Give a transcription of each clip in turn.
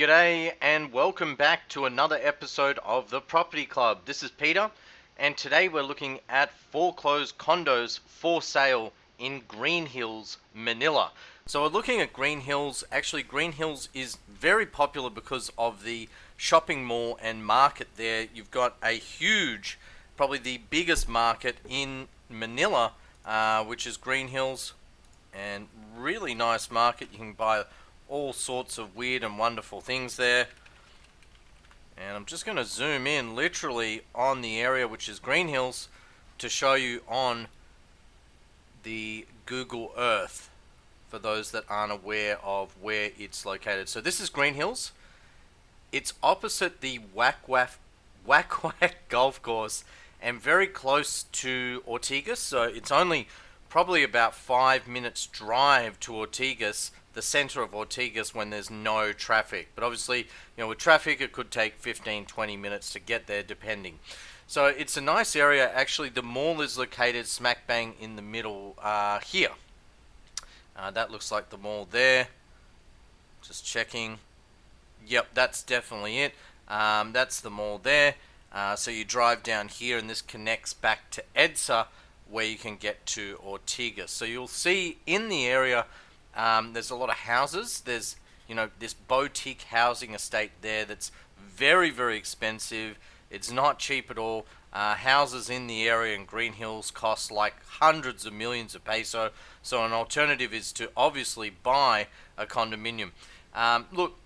G'day and welcome back to another episode of the Property Club. This is Peter, and today we're looking at foreclosed condos for sale in Green Hills, Manila. So we're looking at Green Hills. Actually, Green Hills is very popular because of the shopping mall and market there. You've got a huge, probably the biggest market in Manila, which is Green Hills, and really nice market. You can buy all sorts of weird and wonderful things there. And I'm just going to zoom in literally on the area which is Green Hills to show you on the Google Earth for those that aren't aware of where it's located. So this is Green Hills. It's opposite the Whack Whack Golf Course and very close to Ortigas. So it's only probably about 5 minutes drive to Ortigas, the center of Ortigas, when there's no traffic. But obviously, with traffic it could take 15-20 minutes to get there depending. So it's a nice area. Actually, the mall is located smack bang in the middle here. That looks like the mall there. Just checking. Yep, that's definitely it. That's the mall there. So you drive down here and this connects back to EDSA, where you can get to Ortigas. So you'll see in the area there's a lot of houses. There's this boutique housing estate there that's very, very expensive. It's not cheap at all. Houses in the area in Green Hills cost like hundreds of millions of peso. So an alternative is to obviously buy a condominium. Look,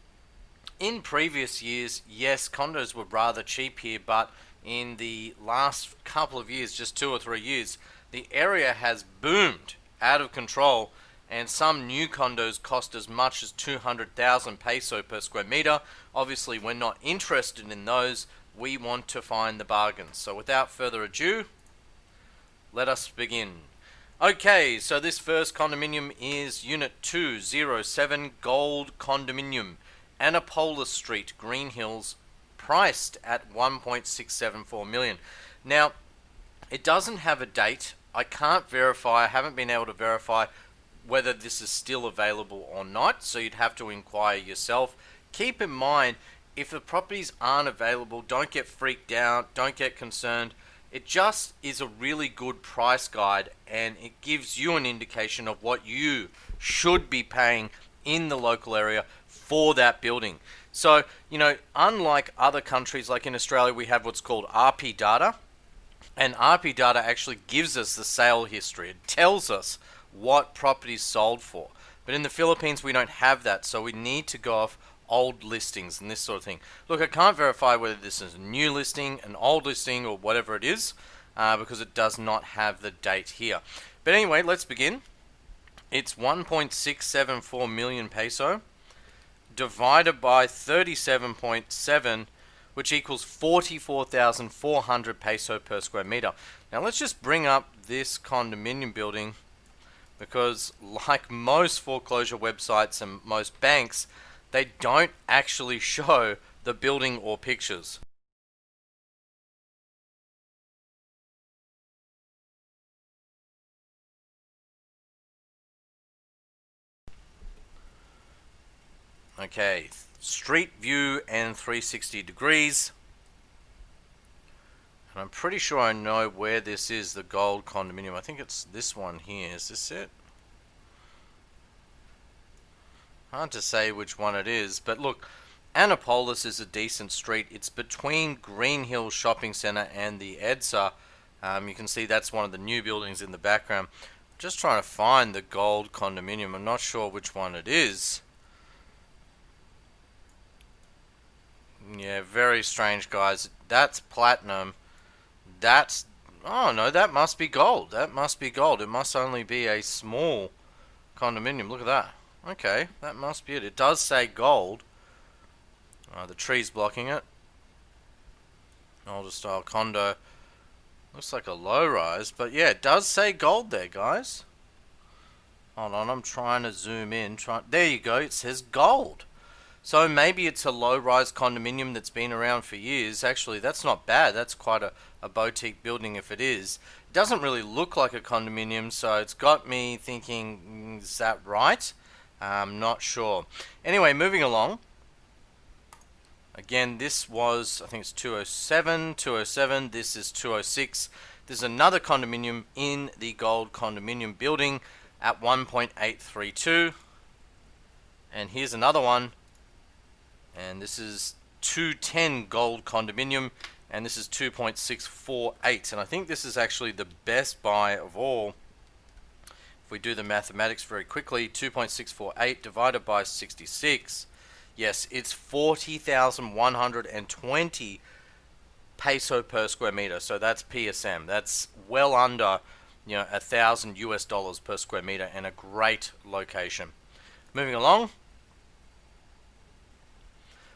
in previous years, yes, condos were rather cheap here, but in the last couple of years, just 2 or 3 years, the area has boomed out of control, and some new condos cost as much as 200,000 peso per square meter. Obviously, we're not interested in those. We want to find the bargains. So without further ado, let us begin. Okay, so this first condominium is Unit 207 Gold Condominium, Annapolis Street, Green Hills, priced at 1.674 million. Now, it doesn't have a date. I can't verify. I haven't been able to verify whether this is still available or not, so you'd have to inquire yourself. Keep in mind, if the properties aren't available, don't get freaked out, don't get concerned. It just is a really good price guide, and it gives you an indication of what you should be paying in the local area for that building. So, unlike other countries, like in Australia, we have what's called RP data. And RP data actually gives us the sale history. It tells us what properties sold for. But in the Philippines, we don't have that, so we need to go off old listings and this sort of thing. Look, I can't verify whether this is a new listing, an old listing, or whatever it is, because it does not have the date here. But anyway, let's begin. It's 1.674 million peso divided by 37.7, which equals 44,400 peso per square meter. Now let's just bring up this condominium building, because like most foreclosure websites and most banks, they don't actually show the building or pictures. Okay, street view and 360 degrees. And I'm pretty sure I know where this is, the Gold Condominium. I think it's this one here. Is this it? Hard to say which one it is, but look, Annapolis is a decent street. It's between Green Hills Shopping Center and the EDSA. You can see that's one of the new buildings in the background. I'm just trying to find the Gold Condominium. I'm not sure which one it is. Yeah, very strange, guys. That's platinum. That's... oh no, that must be gold. That must be gold. It must only be a small condominium. Look at that. Okay, that must be it. It does say gold. The tree's blocking it. Older style condo. Looks like a low rise, but yeah, it does say gold there, guys. Hold on, I'm trying to zoom in. There you go, it says gold. So maybe it's a low-rise condominium that's been around for years. Actually, that's not bad. That's quite a boutique building if it is. It doesn't really look like a condominium, so it's got me thinking, is that right? I'm not sure. Anyway, moving along. Again, this was, I think it's 207. This is 206. There's another condominium in the Gold Condominium building at 1.832. And here's another one. And this is 210 Gold Condominium. And this is 2.648. And I think this is actually the best buy of all. If we do the mathematics very quickly, 2.648 divided by 66. Yes, it's 40,120 peso per square meter. So that's PSM. That's well under, $1,000 per square meter, and a great location. Moving along.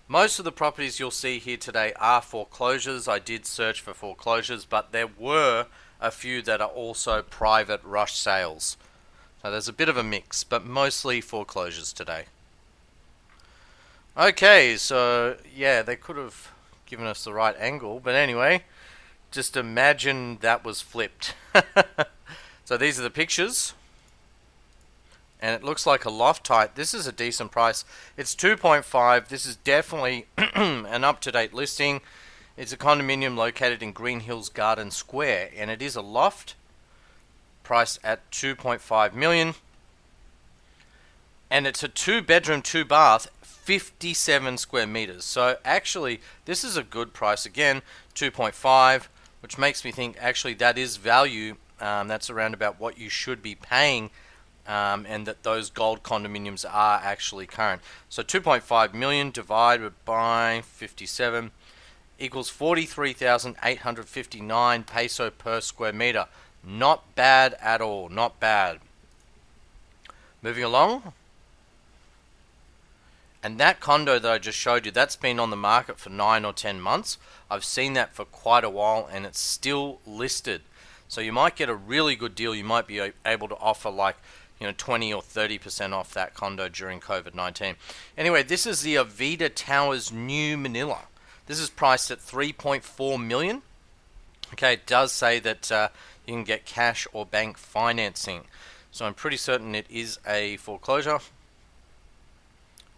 Most of the properties you'll see here today are foreclosures. I did search for foreclosures, but there were a few that are also private rush sales. So there's a bit of a mix, but mostly foreclosures today. Okay, so yeah, they could have given us the right angle, but anyway, just imagine that was flipped. So these are the pictures, and it looks like a loft type. This is a decent price. It's 2.5. This is definitely an up-to-date listing. It's a condominium located in Green Hills Garden Square, and it is a loft priced at 2.5 million. And it's a 2-bedroom, 2-bath, 57 square meters. So actually, this is a good price. Again, 2.5, which makes me think actually that is value. That's around about what you should be paying, and that those Gold condominiums are actually current. So 2.5 million divided by 57 equals 43,859 peso per square meter. Not bad at all. Not bad. Moving along. And that condo that I just showed you, that's been on the market for 9 or 10 months. I've seen that for quite a while, and it's still listed. So you might get a really good deal. You might be able to offer 20 or 30% off that condo during COVID-19. Anyway, this is the Avida Towers New Manila. This is priced at 3.4 million. Okay, it does say that you can get cash or bank financing. So I'm pretty certain it is a foreclosure,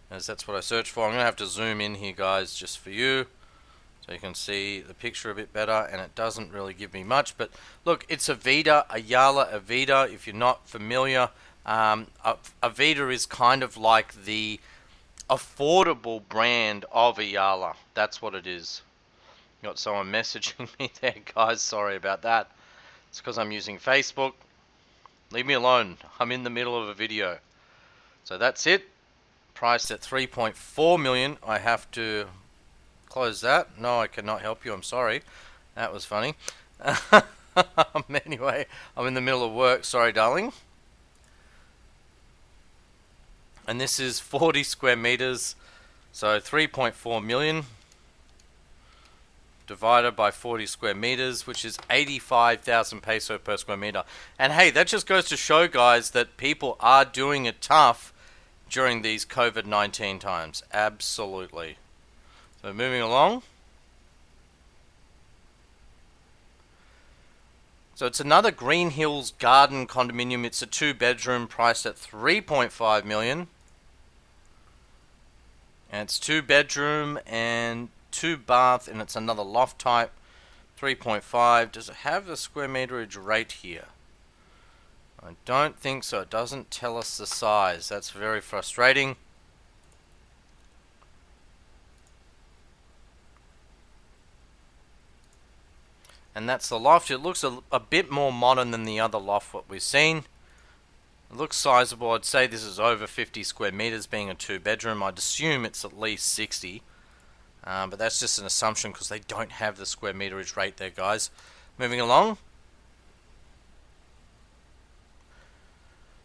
as that's what I searched for. I'm going to have to zoom in here, guys, just for you, so you can see the picture a bit better, and it doesn't really give me much. But look, it's Avida, Ayala Avida. If you're not familiar, Avida is kind of like the affordable brand of Ayala. That's what it is. Got someone messaging me there, guys. Sorry about that. It's because I'm using Facebook. Leave me alone. I'm in the middle of a video. So that's it. Priced at 3.4 million. I have to close that. No, I cannot help you. I'm sorry. That was funny. Anyway, I'm in the middle of work. Sorry, darling. And this is 40 square meters. So 3.4 million divided by 40 square meters, which is 85,000 peso per square meter. And hey, that just goes to show, guys, that people are doing it tough during these COVID-19 times. Absolutely. So moving along. So it's another Green Hills Garden condominium. It's a 2-bedroom priced at 3.5 million. And it's 2-bedroom and 2-bath, and it's another loft type, 3.5. Does it have the square meterage rate here? I don't think so. It doesn't tell us the size. That's very frustrating. And that's the loft. It looks a bit more modern than the other loft what we've seen. It looks sizable. I'd say this is over 50 square meters, being a 2-bedroom. I'd assume it's at least 60. But that's just an assumption because they don't have the square meterage rate there, guys. Moving along.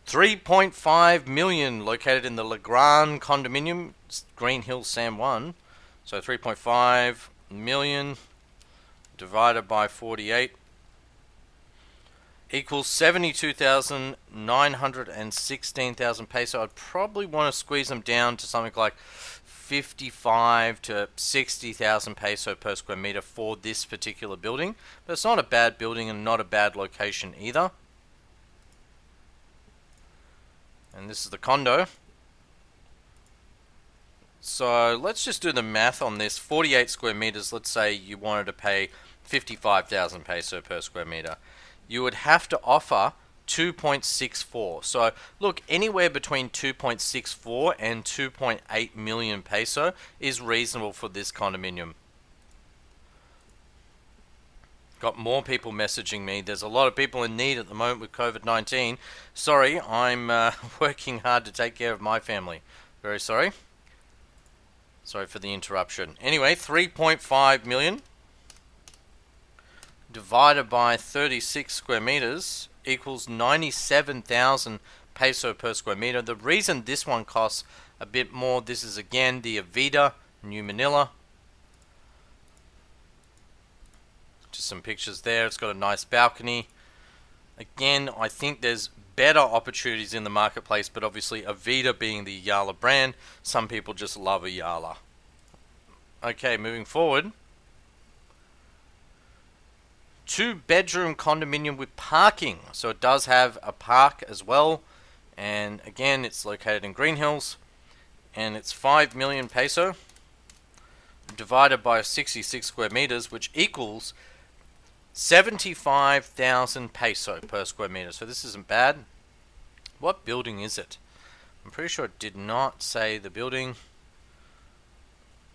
3.5 million located in the Legrand Condominium, Green Hills San Juan. So 3.5 million divided by 48 equals 72,916,000 peso. I'd probably want to squeeze them down to something like 55 to 60,000 peso per square meter for this particular building. But it's not a bad building and not a bad location either. And this is the condo. So let's just do the math on this. 48 square meters, let's say you wanted to pay 55,000 peso per square meter. You would have to offer 2.64. So look, anywhere between 2.64 and 2.8 million peso is reasonable for this condominium. Got more people messaging me. There's a lot of people in need at the moment with COVID-19. Sorry, I'm working hard to take care of my family. Very sorry. Sorry for the interruption. Anyway, 3.5 million divided by 36 square meters equals 97,000 peso per square meter. The reason this one costs a bit more, this is again the Avida, New Manila. Just some pictures there. It's got a nice balcony. Again, I think there's better opportunities in the marketplace, but obviously Avida being the Yala brand, some people just love a Yala. Okay, moving forward. 2-bedroom condominium with parking. So it does have a park as well. And again, it's located in Green Hills. And it's 5 million peso divided by 66 square meters, which equals 75,000 peso per square meter. So this isn't bad. What building is it? I'm pretty sure it did not say the building.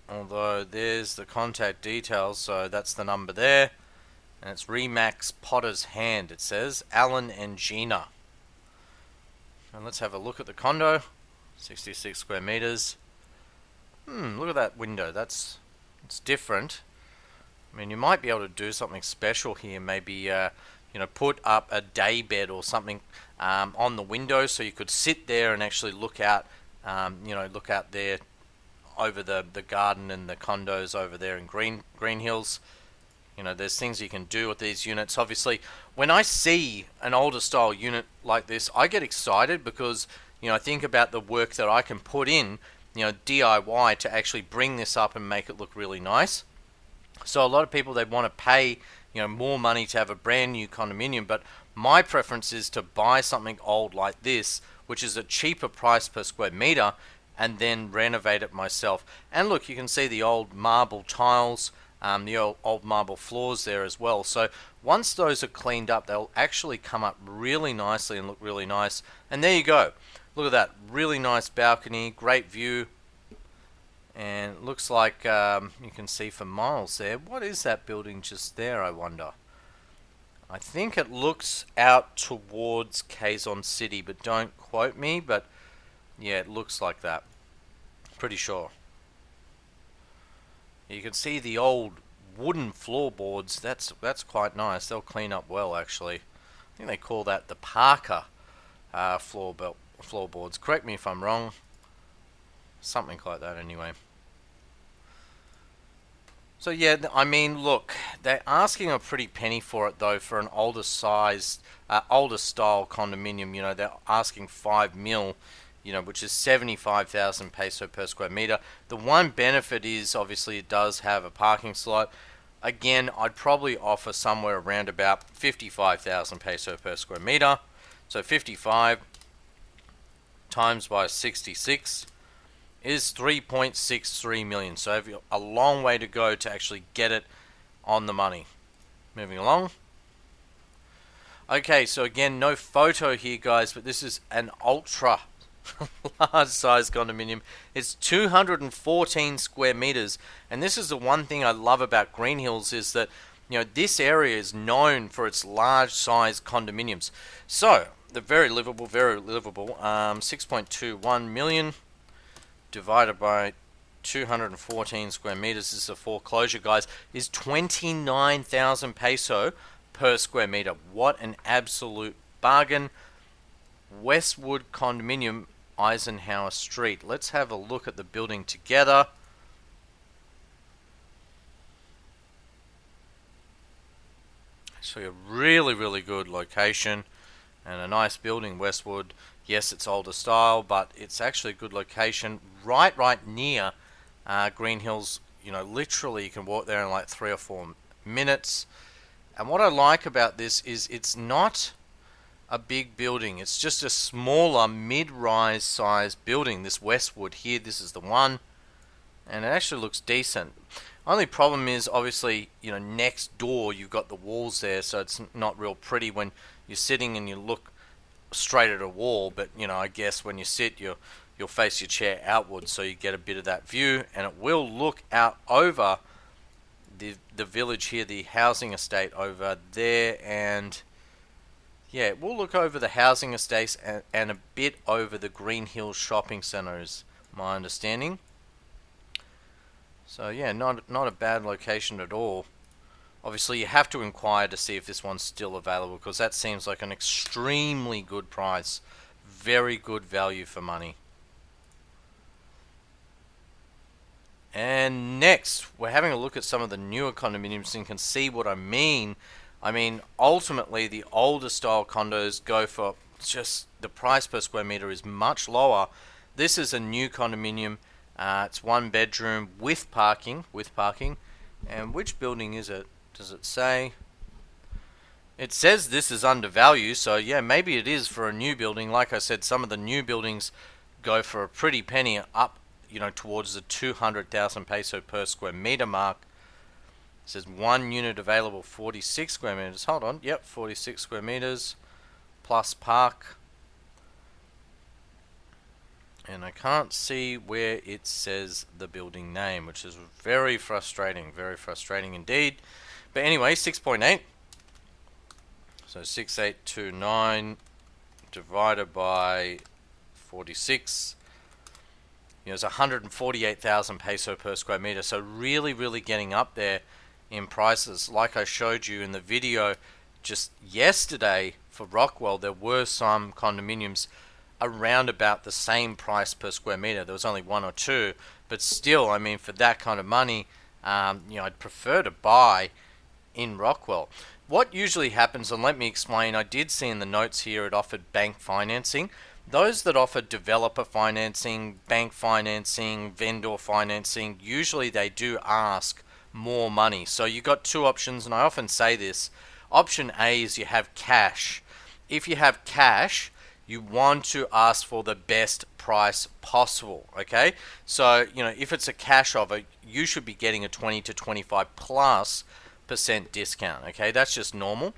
Although there's the contact details, so that's the number there. And it's Remax Potter's Hand, it says. Alan and Gina. And let's have a look at the condo. 66 square meters. Look at that window. It's different. I mean, you might be able to do something special here. Maybe, put up a day bed or something on the window so you could sit there and actually look out, look out there over the garden and the condos over there in Green Hills. There's things you can do with these units. Obviously, when I see an older style unit like this, I get excited because, I think about the work that I can put in, DIY to actually bring this up and make it look really nice. So a lot of people, they want to pay, more money to have a brand new condominium, but my preference is to buy something old like this, which is a cheaper price per square meter, and then renovate it myself. And look, you can see the old marble tiles, the old marble floors there as well. So once those are cleaned up, they'll actually come up really nicely and look really nice. And there you go. Look at that. Really nice balcony, great view. And it looks like you can see for miles there. What is that building just there, I wonder? I think it looks out towards Quezon City, but don't quote me. But yeah, it looks like that. Pretty sure. You can see the old wooden floorboards. That's quite nice. They'll clean up well, actually. I think they call that the Parker floorboards. Correct me if I'm wrong. Something like that, anyway. So yeah, I mean, look, they're asking a pretty penny for it though for an older style condominium. They're asking 5 mil. Which is 75,000 peso per square meter. The one benefit is obviously it does have a parking slot. Again, I'd probably offer somewhere around about 55,000 peso per square meter. So 55 times by 66 is 3.63 million. So you have a long way to go to actually get it on the money. Moving along. Okay, so again, no photo here, guys, but this is an ultra large size condominium. It's 214 square meters, and this is the one thing I love about Green Hills is that this area is known for its large size condominiums. So they're very livable, 6.21 million divided by 214 square meters. This is a foreclosure, guys, is 29,000 peso per square meter. What an absolute bargain. Westwood Condominium, Eisenhower Street. Let's have a look at the building together. So a really good location and a nice building, Westwood. Yes, it's older style, but it's actually a good location. Right near Green Hills. Literally you can walk there in like 3 or 4 minutes. And what I like about this is it's not a big building. It's just a smaller mid-rise size building. This Westwood here, this is the one. and it actually looks decent. Only problem is, obviously, next door you've got the walls there, so it's not real pretty when you're sitting and you look straight at a wall. But I guess when you sit, you'll face your chair outwards, so you get a bit of that view, and it will look out over the village here, the housing estate over there, and yeah, it will look over the housing estates and a bit over the Green Hills shopping centre, is my understanding. So yeah, not a bad location at all. Obviously, you have to inquire to see if this one's still available, because that seems like an extremely good price. Very good value for money. And next, we're having a look at some of the newer condominiums, so you can see what I mean. Ultimately, the older style condos go for just the price per square meter is much lower. This is a new condominium. It's 1 bedroom with parking. And which building is it? Does it say? It says this is undervalued, so yeah, maybe it is for a new building. Like I said, some of the new buildings go for a pretty penny, up towards the 200,000 peso per square meter mark. It says 1 unit available, 46 square meters. Hold on, yep, 46 square meters plus park. And I can't see where it says the building name, which is very frustrating indeed. But anyway, 6.8. So 6829 divided by 46. It's 148,000 peso per square meter. So really getting up there in prices. Like I showed you in the video just yesterday for Rockwell, there were some condominiums around about the same price per square meter. There was only 1 or 2, but still, for that kind of money, I'd prefer to buy in Rockwell. What usually happens, and let me explain, I did see in the notes here it offered bank financing. Those that offer developer financing, bank financing, vendor financing, usually they do ask more money. So you've got 2 options, and I often say this. Option A is you have cash. If you have cash, you want to ask for the best price possible, okay? So, if it's a cash offer, you should be getting a 20 to 25% discount, okay? That's just normal.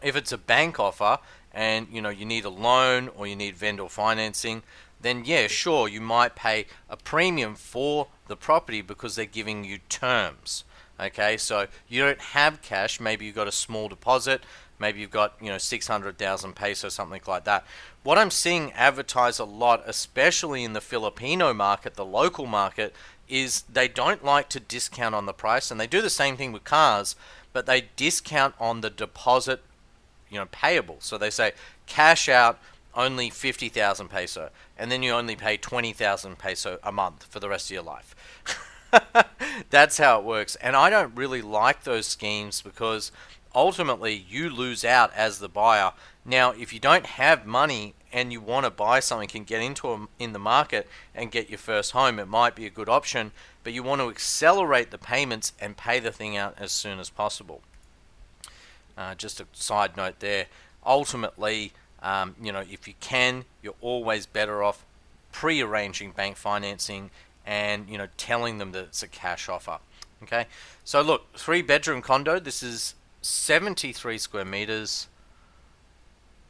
If it's a bank offer and, you need a loan or you need vendor financing, then yeah, sure, you might pay a premium for the property because they're giving you terms, okay? So you don't have cash, maybe you've got a small deposit, maybe you've got 600,000 peso, something like that. What I'm seeing advertised a lot, especially in the Filipino market, the local market, is they don't like to discount on the price, and they do the same thing with cars, but they discount on the deposit payable. So they say cash out only 50,000 peso, and then you only pay 20,000 peso a month for the rest of your life. That's how it works, and I don't really like those schemes because ultimately you lose out as the buyer. Now, if you don't have money and you want to buy something and get into in the market and get your first home, it might be a good option, but you want to accelerate the payments and pay the thing out as soon as possible. Just a side note there. Ultimately, if you can, you're always better off pre-arranging bank financing and telling them that it's a cash offer. Okay, so look, 3-bedroom condo. This is 73 square meters.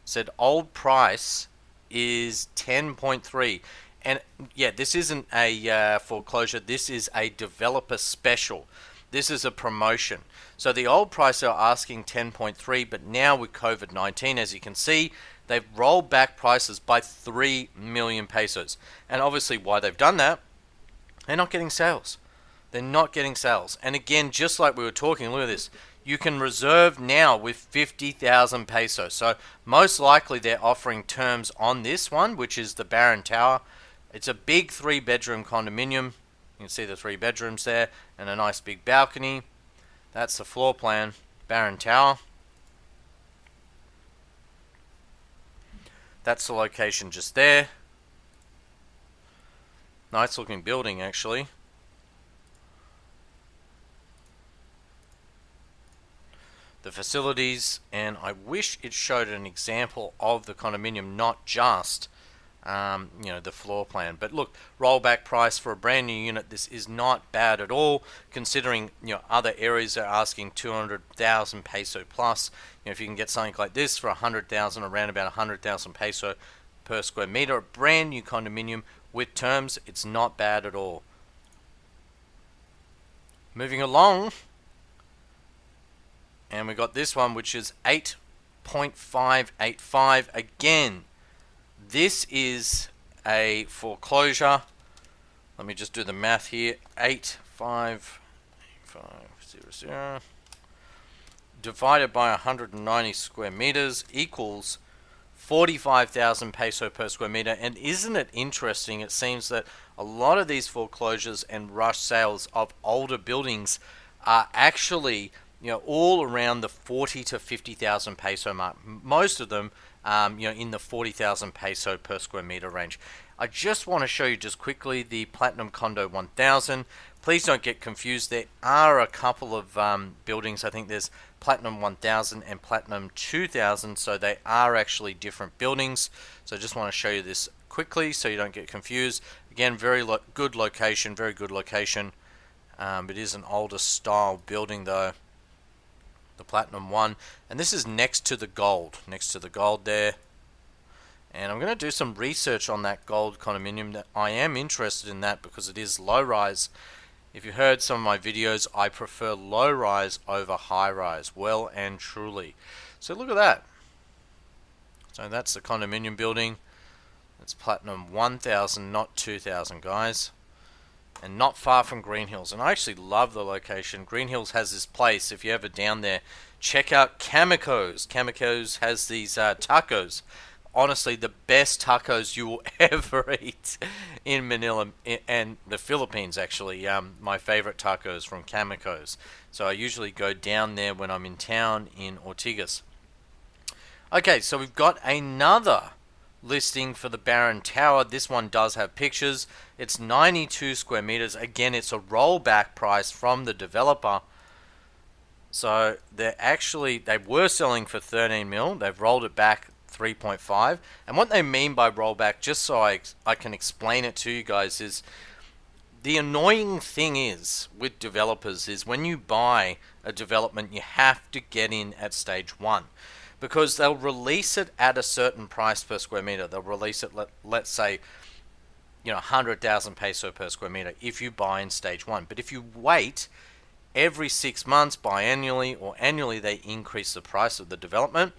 Said old price is 10.3, and yeah, this isn't a foreclosure. This is a developer special. This is a promotion. So the old price they're asking 10.3, but now with COVID-19, as you can see, they've rolled back prices by 3 million pesos. And obviously why they've done that, they're not getting sales. They're not getting sales. And again, just like we were talking, look at this. You can reserve now with 50,000 pesos. So most likely they're offering terms on this one, which is the Barron Tower. It's a big 3-bedroom condominium. You can see the 3 bedrooms there and a nice big balcony. That's the floor plan, Barron Tower. That's the location just there. Nice looking building actually. The facilities, and I wish it showed an example of the condominium, not just the floor plan. But look, rollback price for a brand new unit, this is not bad at all, considering other areas are asking 200,000 peso plus. If you can get something like this for 100,000, around about 100,000 peso per square meter, a brand new condominium with terms, it's not bad at all. Moving along, and we got this one, which is 8.585. Again, this is a foreclosure. Let me just do the math here. 85500 divided by 190 square meters equals 45,000 peso per square meter. And isn't it interesting? It seems that a lot of these foreclosures and rush sales of older buildings are actually all around the 40 to 50,000 peso mark. Most of them, in the 40,000 peso per square meter range. I just want to show you just quickly the Platinum Condo 1000. Please don't get confused. There are a couple of buildings. I think there's Platinum 1000 and Platinum 2000, so they are actually different buildings. So I just want to show you this quickly so you don't get confused. Again, very good location, very good location. It is an older style building though, the Platinum one, and this is next to the Gold there. And I'm going to do some research on that Gold condominium. That I am interested in that because it is low rise. If you heard some of my videos, I prefer low rise over high rise, well and truly. So look at that. So that's the condominium building. It's Platinum 1000, not 2000, guys. And not far from Green Hills. And I actually love the location. Green Hills has this place. If you're ever down there, check out Kamiko's. Kamiko's has these tacos. Honestly, the best tacos you will ever eat in Manila and the Philippines, actually. My favorite tacos from Kamiko's. So I usually go down there when I'm in town in Ortigas. Okay, so we've got another listing for the Barron Tower. This one does have pictures. It's 92 square meters. Again, it's a rollback price from the developer. So they were selling for 13 mil. They've rolled it back 3.5. And what they mean by rollback, just so I can explain it to you guys, is the annoying thing is with developers is when you buy a development, you have to get in at stage 1. Because they'll release it at a certain price per square meter. They'll release it, let's say, 100,000 peso per square meter if you buy in stage 1. But if you wait every 6 months, biannually or annually, they increase the price of the development.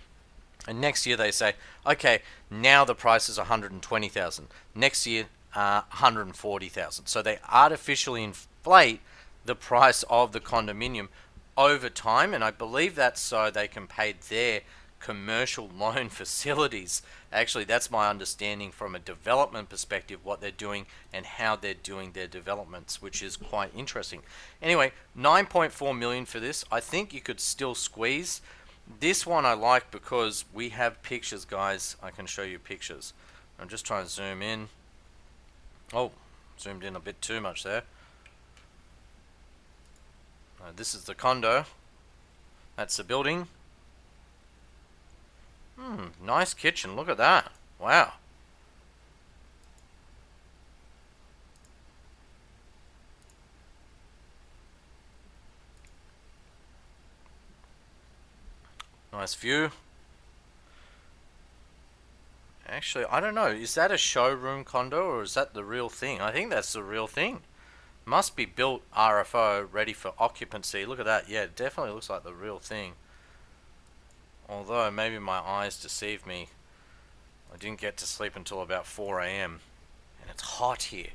And next year they say, okay, now the price is 120,000. Next year, 140,000. So they artificially inflate the price of the condominium over time. And I believe that's so they can pay their commercial loan facilities. Actually, that's my understanding from a development perspective, what they're doing and how they're doing their developments, which is quite interesting. Anyway, 9.4 million for this. I think you could still squeeze. This one I like because we have pictures, guys. I can show you pictures. I'm just trying to zoom in. Oh, zoomed in a bit too much there. This is the condo. That's the building. Nice kitchen. Look at that. Wow. Nice view. Actually, I don't know. Is that a showroom condo or is that the real thing? I think that's the real thing. Must be built RFO, ready for occupancy. Look at that. Yeah, it definitely looks like the real thing. Although maybe my eyes deceive me. I didn't get to sleep until about 4 a.m. and it's hot here.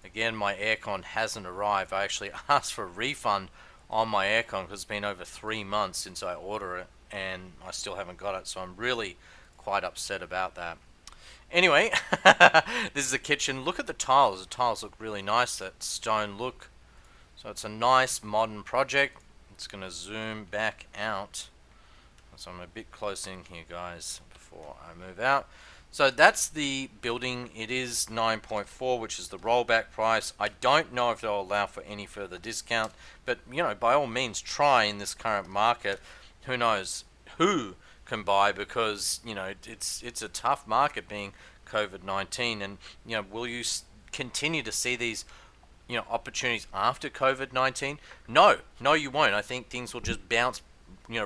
Again, my aircon hasn't arrived. I actually asked for a refund on my aircon because it's been over 3 months since I ordered it and I still haven't got it, so I'm really quite upset about that. Anyway, this is the kitchen. Look at the tiles. The tiles look really nice, that stone look. So it's a nice modern project. It's going to zoom back out. So I'm a bit close in here, guys, before I move out. So that's the building. It is 9.4, which is the rollback price. I don't know if they'll allow for any further discount, but by all means, try in this current market. Who knows who can buy, because it's a tough market being COVID-19, and will you continue to see these opportunities after COVID-19? No, you won't. I think things will just bounce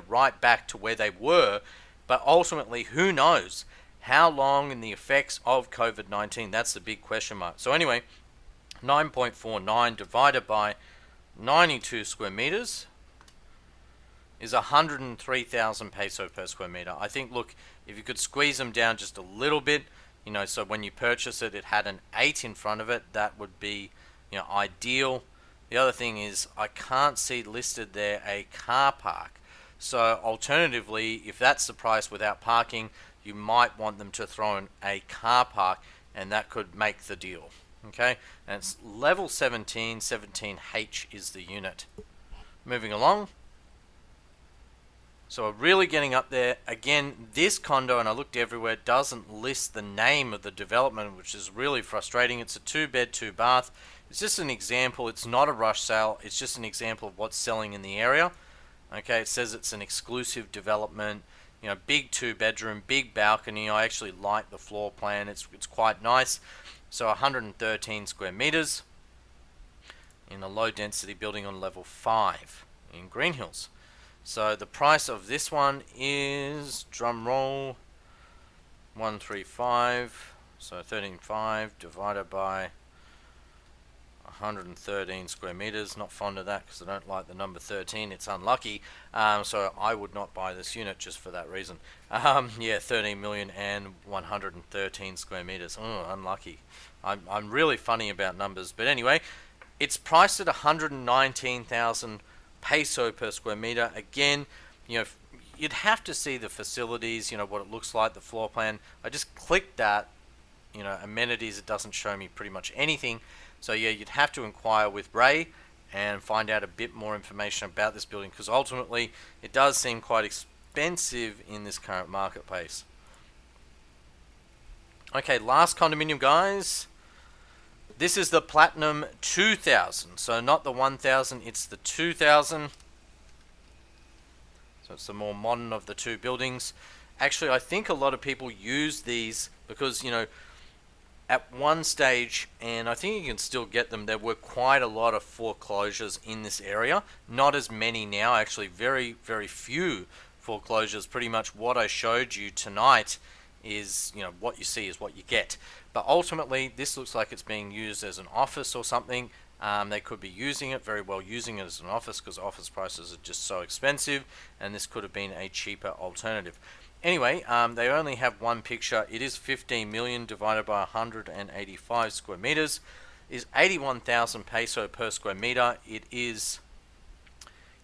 right back to where they were, but ultimately, who knows how long and the effects of COVID-19? That's the big question mark. So anyway, 9.49 divided by 92 square meters is 103,000 peso per square meter. I think, look, if you could squeeze them down just a little bit, so when you purchase it, it had an 8 in front of it, that would be, ideal. The other thing is, I can't see listed there a car park. So alternatively, if that's the price without parking, you might want them to throw in a car park, and that could make the deal. Okay, and it's level 17, 17H is the unit. Moving along. So we're really getting up there. Again, this condo, and I looked everywhere, doesn't list the name of the development, which is really frustrating. It's a 2-bed, 2-bath. It's just an example. It's not a rush sale. It's just an example of what's selling in the area. Okay, it says it's an exclusive development. Big 2-bedroom, big balcony. I actually like the floor plan. It's quite nice. So 113 square meters in a low density building on level 5 in Green Hills. So the price of this one is, drum roll, 135. So 13.5 divided by 113 square meters. Not fond of that because I don't like the number 13. It's unlucky. So I would not buy this unit just for that reason. Yeah, 13 million and 113 square meters. Oh, unlucky. I'm really funny about numbers. But anyway, it's priced at 119,000 peso per square meter. Again, you'd have to see the facilities, what it looks like, the floor plan. I just clicked that, amenities. It doesn't show me pretty much anything. So yeah, you'd have to inquire with Ray and find out a bit more information about this building, because ultimately it does seem quite expensive in this current marketplace. Okay, last condominium, guys. This is the Platinum 2000. So not the 1000, it's the 2000. So it's the more modern of the two buildings. Actually, I think a lot of people use these because, at one stage, and I think you can still get them, there were quite a lot of foreclosures in this area. Not as many now, actually very, very few foreclosures. Pretty much what I showed you tonight is, what you see is what you get. But ultimately, this looks like it's being used as an office or something. They could be using it, very well using it as an office, because office prices are just so expensive, and this could have been a cheaper alternative. Anyway, they only have one picture. It is 15 million divided by 185 square meters. Is 81,000 peso per square meter. It is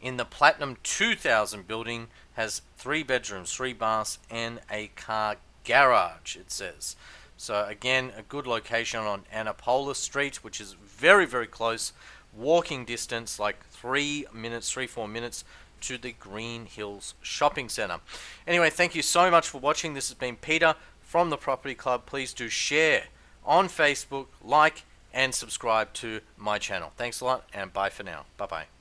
in the Platinum 2000 building. Has 3 bedrooms, 3 baths, and a car garage, it says. So again, a good location on Anapolis Street, which is very, very close. Walking distance, like 3-4 minutes to the Green Hills Shopping Centre. Anyway, thank you so much for watching. This has been Peter from the Property Club. Please do share on Facebook, like, and subscribe to my channel. Thanks a lot, and bye for now. Bye-bye.